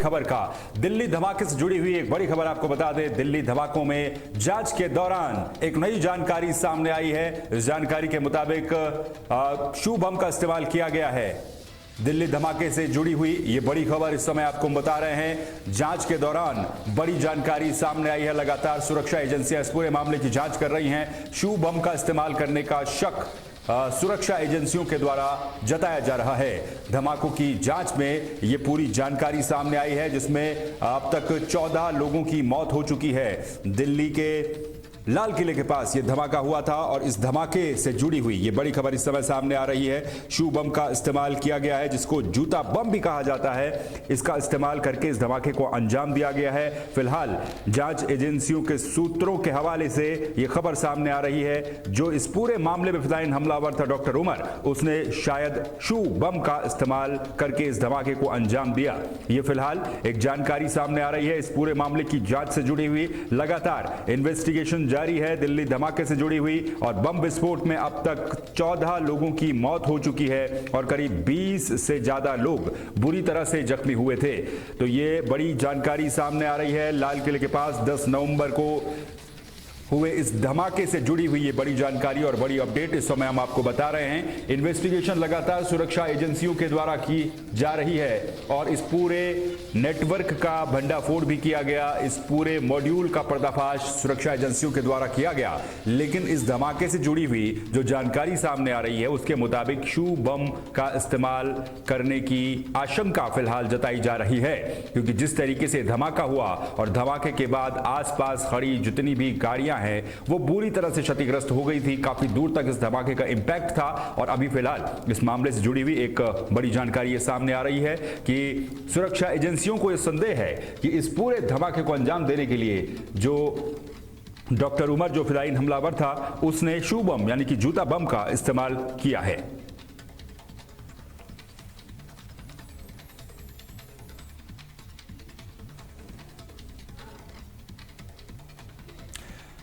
खबर का दिल्ली धमाके से जुड़ी हुई एक बड़ी खबर आपको बता दें। दिल्ली धमाकों में जांच के दौरान एक नई जानकारी सामने आई है। इस जानकारी के मुताबिक शू बम का इस्तेमाल किया गया है। दिल्ली धमाके से जुड़ी हुई ये बड़ी खबर इस समय आपको बता रहे हैं। जांच के दौरान बड़ी जानकारी सामने आई है। लगातार सुरक्षा एजेंसियां इस पूरे मामले की जांच कर रही हैं। शू बम का इस्तेमाल करने का शक सुरक्षा एजेंसियों के द्वारा जताया जा रहा है। धमाकों की जांच में ये पूरी जानकारी सामने आई है, जिसमें अब तक 14 लोगों की मौत हो चुकी है। दिल्ली के लाल किले के पास ये धमाका हुआ था और इस धमाके से जुड़ी हुई ये बड़ी खबर इस समय सामने आ रही है। शू बम का इस्तेमाल किया गया है, जिसको जूता बम भी कहा जाता है। इसका इस्तेमाल करके इस धमाके को अंजाम दिया गया है। फिलहाल जांच एजेंसियों के सूत्रों के हवाले से ये खबर सामने आ रही है। जो इस पूरे मामले में फिदायीन हमलावर था डॉक्टर उमर, उसने शायद शू बम का इस्तेमाल करके इस धमाके को अंजाम दिया। ये फिलहाल एक जानकारी सामने आ रही है। इस पूरे मामले की जांच से जुड़ी हुई लगातार इन्वेस्टिगेशन जारी है। दिल्ली धमाके से जुड़ी हुई और बम विस्फोट में अब तक 14 लोगों की मौत हो चुकी है और करीब 20 से ज्यादा लोग बुरी तरह से जख्मी हुए थे। तो ये बड़ी जानकारी सामने आ रही है। लाल किले के पास 10 नवंबर को हुए इस धमाके से जुड़ी हुई ये बड़ी जानकारी और बड़ी अपडेट इस समय हम आपको बता रहे हैं। इन्वेस्टिगेशन लगातार सुरक्षा एजेंसियों के द्वारा की जा रही है और इस पूरे नेटवर्क का भंडाफोड़ भी किया गया। इस पूरे मॉड्यूल का पर्दाफाश सुरक्षा एजेंसियों के द्वारा किया गया। लेकिन इस धमाके से जुड़ी हुई जो जानकारी सामने आ रही है, उसके मुताबिक शू बम का इस्तेमाल करने की आशंका फिलहाल जताई जा रही है, क्योंकि जिस तरीके से धमाका हुआ और धमाके के बाद आसपास खड़ी जितनी भी गाड़ियां है वो बुरी तरह से क्षतिग्रस्त हो गई थी। काफी दूर तक इस धमाके का इंपैक्ट था और अभी फिलहाल इस मामले से जुड़ी हुई एक बड़ी जानकारी ये सामने आ रही है कि सुरक्षा एजेंसियों को यह संदेह है कि इस पूरे धमाके को अंजाम देने के लिए जो डॉक्टर उमर, जो फिदायीन हमलावर था, उसने शू बम यानी कि जूता बम का इस्तेमाल किया है।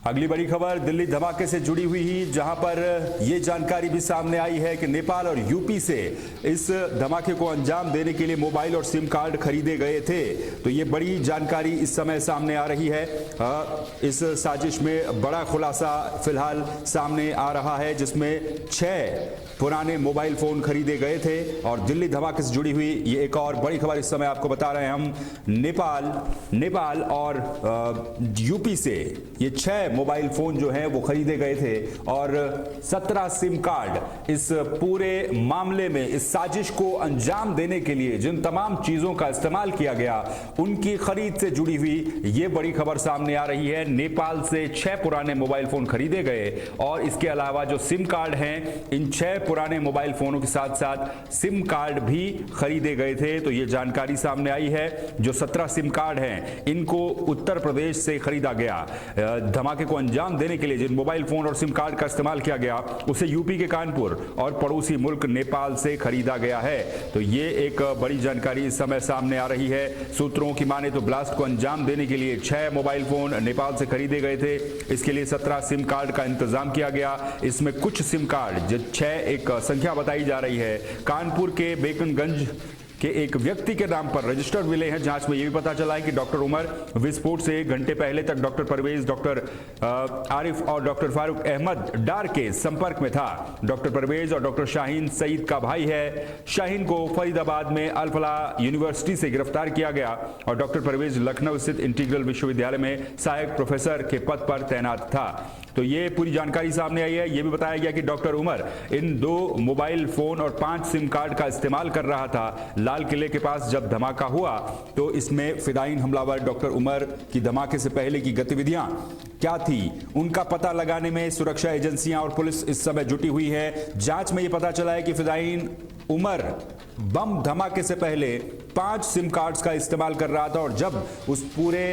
अगली बड़ी खबर दिल्ली धमाके से जुड़ी हुई ही, जहां पर यह जानकारी भी सामने आई है कि नेपाल और यूपी से इस धमाके को अंजाम देने के लिए मोबाइल और सिम कार्ड खरीदे गए थे। तो ये बड़ी जानकारी इस समय सामने आ रही है। इस साजिश में बड़ा खुलासा फिलहाल सामने आ रहा है, जिसमें 6 पुराने मोबाइल फोन खरीदे गए थे। और दिल्ली धमाके से जुड़ी हुई ये एक और बड़ी खबर इस समय आपको बता रहे हैं हम। नेपाल और यूपी से ये 6 मोबाइल फोन जो हैं वो खरीदे गए थे और 17 सिम कार्ड। इस पूरे मामले में इस साजिश को अंजाम देने के लिए जिन तमाम चीजों का इस्तेमाल किया गया, उनकी खरीद से जुड़ी हुई ये बड़ी खबर सामने आ रही है। नेपाल से 6 पुराने मोबाइल फोन खरीदे गए और इसके अलावा जो सिम कार्ड हैं, इन 6 पुराने मोबाइल फोनों के साथ साथ सिम कार्ड भी खरीदे गए थे। तो ये जानकारी सामने आई है। जो 17 सिम कार्ड हैं, इनको उत्तर प्रदेश से खरीदा गया। धमाके को अंजाम देने के लिए जिन मोबाइल फोन और सिम कार्ड का इस्तेमाल किया गया, उसे यूपी के कानपुर और पड़ोसी मुल्क नेपाल से खरीदा गया है। तो ये एक बड़ी जानकारी इस समय सामने आ रही है। सूत्रों की माने तो ब्लास्ट को अंजाम देने के लिए 6 मोबाइल फोन नेपाल से खरीदे गए थे। इसके लिए 17 सिम कार्ड का इंतजाम किया गया। इसमें कुछ सिम कार्ड, जो 6 एक संख्या बताई जा रही है, कानपुर के बेकनगंज के एक व्यक्ति के नाम पर रजिस्टर्ड मिले हैं। जांच में यह भी पता चला है कि डॉक्टर उमर विस्फोट से 1 घंटे पहले तक डॉक्टर परवेज, डॉक्टर आरिफ और डॉक्टर फारूक अहमद डार के संपर्क में था। डॉक्टर परवेज और डॉक्टर शाहीन सईद का भाई है। शाहीन को फरीदाबाद में अल फलाह यूनिवर्सिटी से गिरफ्तार किया गया और डॉक्टर परवेज लखनऊ स्थित इंटीग्रल विश्वविद्यालय में सहायक प्रोफेसर के पद पर तैनात था। तो ये पूरी जानकारी सामने आई है। यह भी बताया गया कि डॉक्टर उमर इन 2 मोबाइल फोन और 5 सिम कार्ड का इस्तेमाल कर रहा था। लाल किले के पास जब धमाका हुआ तो इसमें फिदायीन हमलावर डॉक्टर उमर की धमाके से पहले की गतिविधियां क्या थी, उनका पता लगाने में सुरक्षा एजेंसियां और पुलिस इस समय जुटी हुई है। जांच में यह पता चला है कि फिदायीन उमर बम धमाके से पहले 5 सिम कार्ड्स का इस्तेमाल कर रहा था और जब उस पूरे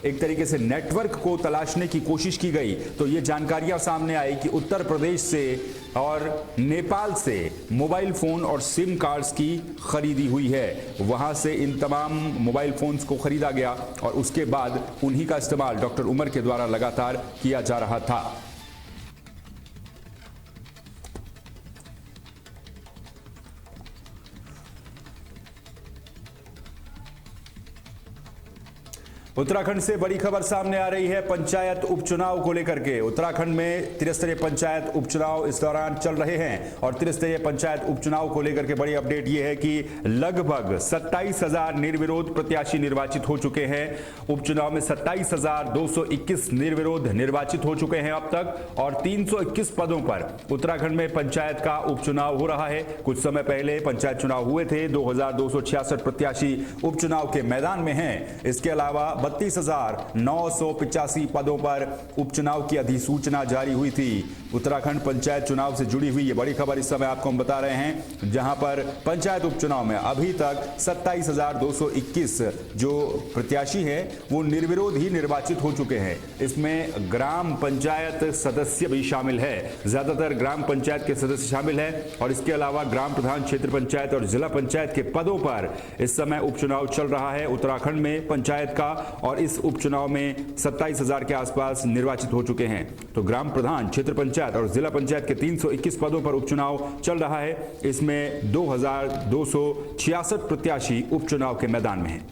एक तरीके से नेटवर्क को तलाशने की कोशिश की गई तो ये जानकारियां सामने आई कि उत्तर प्रदेश से और नेपाल से मोबाइल फोन और सिम कार्ड्स की खरीदी हुई है। वहां से इन तमाम मोबाइल फोन्स को खरीदा गया और उसके बाद उन्हीं का इस्तेमाल डॉक्टर उमर के द्वारा लगातार किया जा रहा था। उत्तराखंड से बड़ी खबर सामने आ रही है पंचायत उपचुनाव को लेकर के। उत्तराखंड में त्रिस्तरीय पंचायत उपचुनाव इस दौरान चल रहे हैं और त्रिस्तरीय पंचायत उपचुनाव को लेकर के बड़ी अपडेट यह है कि लगभग 27,000 निर्विरोध प्रत्याशी निर्वाचित हो चुके हैं। उपचुनाव में 27,221 निर्विरोध निर्वाचित हो चुके हैं अब तक और 321 पदों पर उत्तराखंड में पंचायत का उपचुनाव हो रहा है। कुछ समय पहले पंचायत चुनाव हुए थे। 2,266 प्रत्याशी उपचुनाव के मैदान में हैं। इसके अलावा 32,985 पदों पर उपचुनाव की अधिसूचना जारी हुई थी। उत्तराखंड पंचायत चुनाव से जुड़ी हुई ये बड़ी खबर इस समय आपको हम बता रहे हैं, जहां पर पंचायत उपचुनाव में अभी तक 27,221 जो प्रत्याशी हैं वो निर्विरोध ही निर्वाचित हो चुके हैं। इसमें ग्राम पंचायत सदस्य भी शामिल है, ज्यादातर ग्राम पंचायत के सदस्य शामिल हैं और इसके अलावा ग्राम प्रधान, क्षेत्र पंचायत और जिला पंचायत के पदों पर इस समय उपचुनाव चल रहा है उत्तराखंड में पंचायत का। और इस उपचुनाव में 27,000 के आसपास निर्वाचित हो चुके हैं। तो ग्राम प्रधान, क्षेत्र पंचायत और जिला पंचायत के 321 पदों पर उपचुनाव चल रहा है। इसमें 2,266 प्रत्याशी उपचुनाव के मैदान में हैं।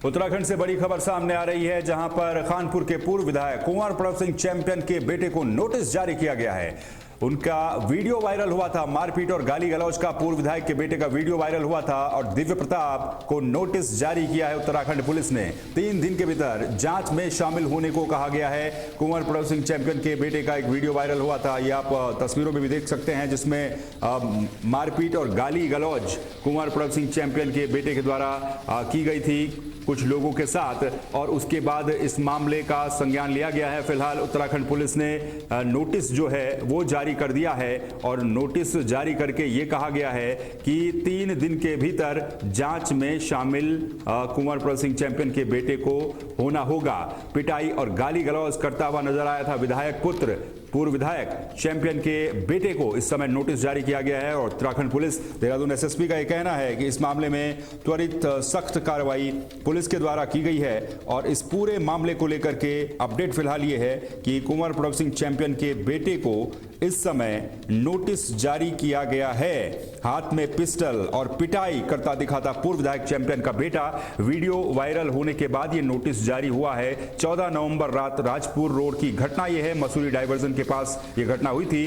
उत्तराखंड से बड़ी खबर सामने आ रही है, जहां पर खानपुर के पूर्व विधायक कुंवर प्रणव सिंह चैंपियन के बेटे को नोटिस जारी किया गया है। उनका वीडियो वायरल हुआ था, मारपीट और गाली गलौज का पूर्व विधायक के बेटे का वीडियो वायरल हुआ था और दिव्य प्रताप को नोटिस जारी किया है उत्तराखंड पुलिस ने। 3 दिन के भीतर जांच में शामिल होने को कहा गया है। कुंवर प्रणव सिंह चैंपियन के बेटे का एक वीडियो वायरल हुआ था, ये आप तस्वीरों में भी देख सकते हैं, जिसमें मारपीट और गाली गलौज कुंवर प्रणव सिंह चैंपियन के बेटे के द्वारा की गई थी कुछ लोगों के साथ और उसके बाद इस मामले का संज्ञान लिया गया है। फिलहाल उत्तराखंड पुलिस ने नोटिस जो है वो जारी कर दिया है और नोटिस जारी करके ये कहा गया है कि 3 दिन के भीतर जांच में शामिल कुंवर प्रणव सिंह चैंपियन के बेटे को होना होगा। पिटाई और गाली गलौज करता हुआ नजर आया था विधायक पुत्र पूर्व विधायक चैंपियन के बेटे को इस समय नोटिस जारी किया गया है और उत्तराखंड पुलिस देहरादून एसएसपी का यह कहना है कि इस मामले में त्वरित सख्त कार्रवाई पुलिस के द्वारा की गई है और इस पूरे मामले को लेकर के अपडेट फिलहाल ये है कि कुंवर प्रणव सिंह चैंपियन के बेटे को इस समय नोटिस जारी किया गया है। हाथ में पिस्टल और पिटाई करता दिखा था पूर्व विधायक चैंपियन का बेटा। वीडियो वायरल होने के बाद ये नोटिस जारी हुआ है। 14 नवंबर रात राजपुर रोड की घटना यह है, मसूरी डाइवर्जन के पास ये घटना हुई थी।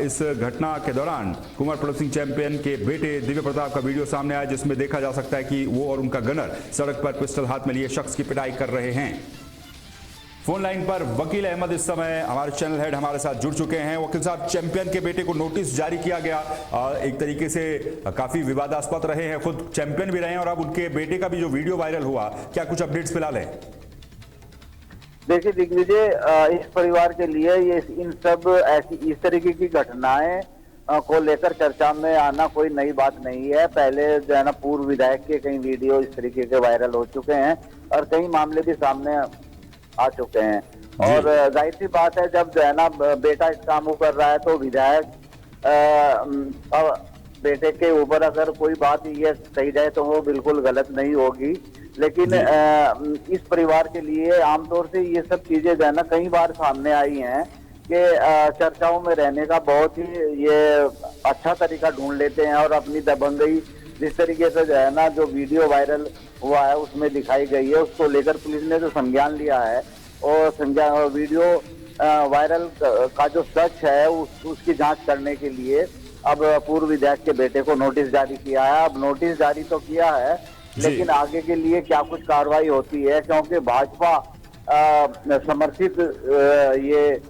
इस घटना के दौरान कुंवर प्रणव सिंह चैंपियन के बेटे दिव्य प्रताप का वीडियो सामने आया, जिसमें देखा जा सकता है कि वो और उनका गनर सड़क पर पिस्टल हाथ में लिए शख्स की पिटाई कर रहे हैं। फोन लाइन पर वकील अहमद इस समय हमारे चैनल हेड हमारे साथ जुड़ चुके हैं। वकील साहब, चैंपियन के बेटे को नोटिस जारी किया गया, एक तरीके से काफी विवादास्पद रहे हैं, खुद चैंपियन भी रहे हैं और अब उनके बेटे का भी जो वीडियो वायरल हुआ, क्या कुछ अपडेट्स फिलहाल है? देखिए दिग्विजय, इस परिवार के लिए ये इन सब इस तरीके की घटनाएं को लेकर चर्चा में आना कोई नई बात नहीं है। पहले जो है ना पूर्व विधायक के कई वीडियो इस तरीके के वायरल हो चुके हैं और कई मामले भी सामने आ चुके हैं और जाहिर सी बात है जब जो है ना बेटा इस काम को कर रहा है तो विधायक बेटे के ऊपर अगर कोई बात ये कही जाए तो वो बिल्कुल गलत नहीं होगी। लेकिन इस परिवार के लिए आमतौर से ये सब चीजें जो है ना कई बार सामने आई हैं कि चर्चाओं में रहने का बहुत ही ये अच्छा तरीका ढूंढ लेते हैं और अपनी दबंगई जिस तरीके से जो है ना जो वीडियो वायरल हुआ है उसमें दिखाई गई है, उसको लेकर पुलिस ने जो संज्ञान लिया है और वीडियो वायरल का जो सच है उसकी जांच करने के लिए अब पूर्व विधायक के बेटे को नोटिस जारी किया है। अब नोटिस जारी तो किया है लेकिन आगे के लिए क्या कुछ कार्रवाई होती है, क्योंकि भाजपा समर्थित ये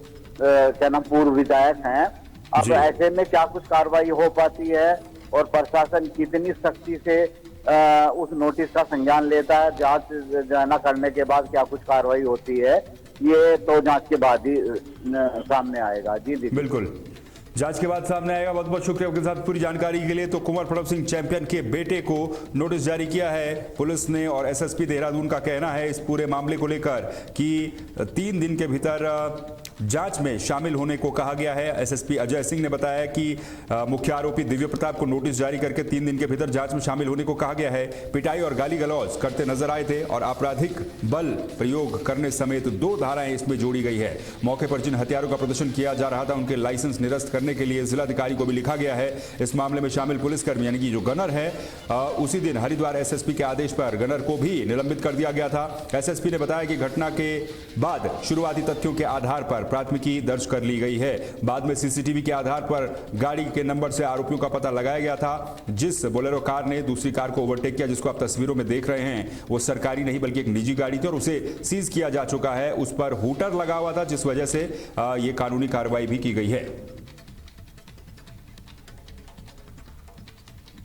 क्या नाम पूर्व विधायक हैं, अब ऐसे में क्या कुछ कार्रवाई हो पाती है और प्रशासन कितनी सख्ती से उस नोटिस का संज्ञान लेता है, जांच जाना करने के बाद क्या कुछ कार्रवाई होती है, ये तो जांच के बाद ही सामने आएगा। जी बिल्कुल, जांच के बाद सामने आएगा। बहुत बहुत शुक्रिया आपके साथ पूरी जानकारी के लिए। तो कुंवर प्रणव सिंह चैंपियन के बेटे को नोटिस जारी किया है पुलिस ने और एसएसपी देहरादून का कहना है इस पूरे मामले को लेकर कि 3 दिन के भीतर जांच में शामिल होने को कहा गया है। एसएसपी अजय सिंह ने बताया कि मुख्य आरोपी दिव्य प्रताप को नोटिस जारी करके 3 दिन के भीतर जांच में शामिल होने को कहा गया है। पिटाई और गाली गलौज करते नजर आए थे और आपराधिक बल प्रयोग करने समेत 2 धाराएं इसमें जोड़ी गई है। मौके पर जिन हथियारों का प्रदर्शन किया जा रहा था उनके लाइसेंस निरस्त करने के लिए जिलाधिकारी को भी लिखा गया है। इस मामले में शामिल पुलिसकर्मी यानी कि जो गनर है उसी दिन हरिद्वार एसएसपी के आदेश पर गनर को भी निलंबित कर दिया गया था। एसएसपी ने बताया कि घटना के बाद शुरुआती तथ्यों के आधार पर प्राथमिकी दर्ज कर ली गई है। बाद में सीसीटीवी के आधार पर गाड़ी के नंबर से आरोपियों का पता लगाया गया था। जिस बोलेरो कार ने दूसरी कार को ओवरटेक किया, जिसको आप तस्वीरों में देख रहे हैं, वो सरकारी नहीं बल्कि एक निजी गाड़ी थी और उसे सीज किया जा चुका है। उस पर हूटर लगा हुआ था, जिस वजह से ये कानूनी कार्रवाई भी की गई है।